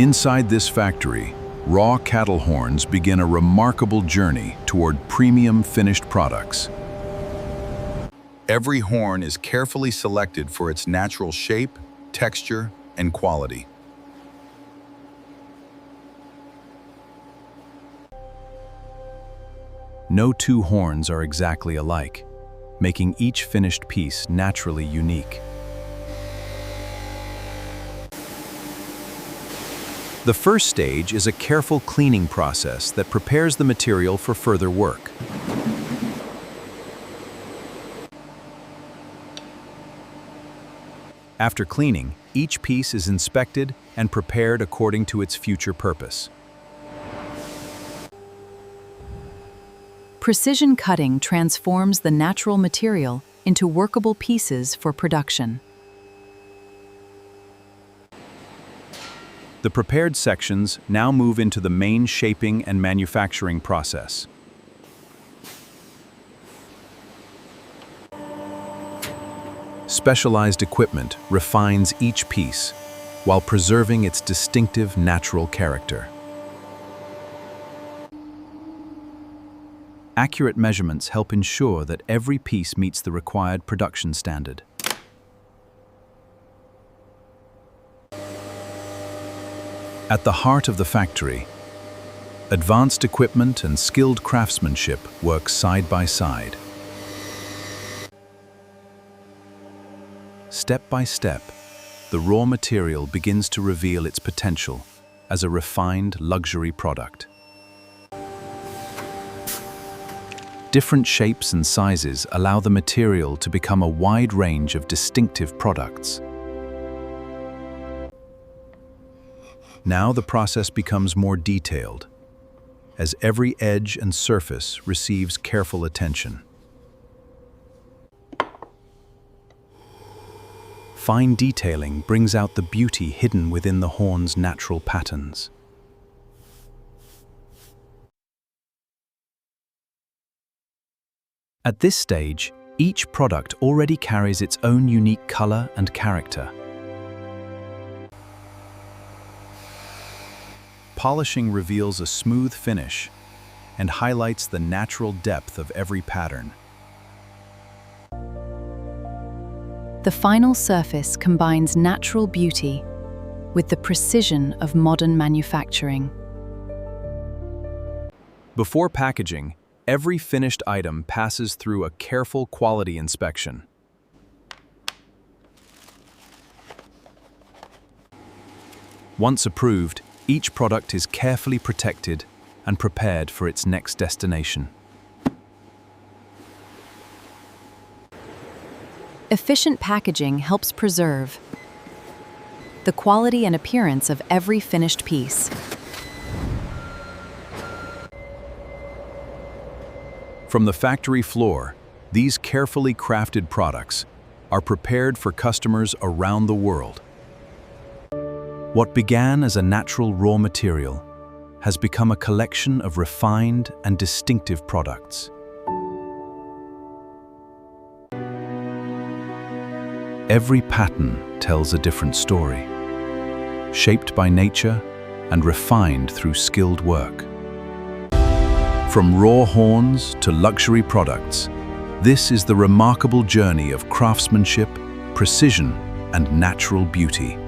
Inside this factory, raw cattle horns begin a remarkable journey toward premium finished products. Every horn is carefully selected for its natural shape, texture, and quality. No two horns are exactly alike, making each finished piece naturally unique. The first stage is a careful cleaning process that prepares the material for further work. After cleaning, each piece is inspected and prepared according to its future purpose. Precision cutting transforms the natural material into workable pieces for production. The prepared sections now move into the main shaping and manufacturing process. Specialized equipment refines each piece while preserving its distinctive natural character. Accurate measurements help ensure that every piece meets the required production standard. At the heart of the factory, advanced equipment and skilled craftsmanship work side by side. Step by step, the raw material begins to reveal its potential as a refined luxury product. Different shapes and sizes allow the material to become a wide range of distinctive products. Now the process becomes more detailed, as every edge and surface receives careful attention. Fine detailing brings out the beauty hidden within the horn's natural patterns. At this stage, each product already carries its own unique color and character. Polishing reveals a smooth finish and highlights the natural depth of every pattern. The final surface combines natural beauty with the precision of modern manufacturing. Before packaging, every finished item passes through a careful quality inspection. Once approved, each product is carefully protected and prepared for its next destination. Efficient packaging helps preserve the quality and appearance of every finished piece. From the factory floor, these carefully crafted products are prepared for customers around the world. What began as a natural raw material has become a collection of refined and distinctive products. Every pattern tells a different story, shaped by nature and refined through skilled work. From raw horns to luxury products, this is the remarkable journey of craftsmanship, precision, and natural beauty.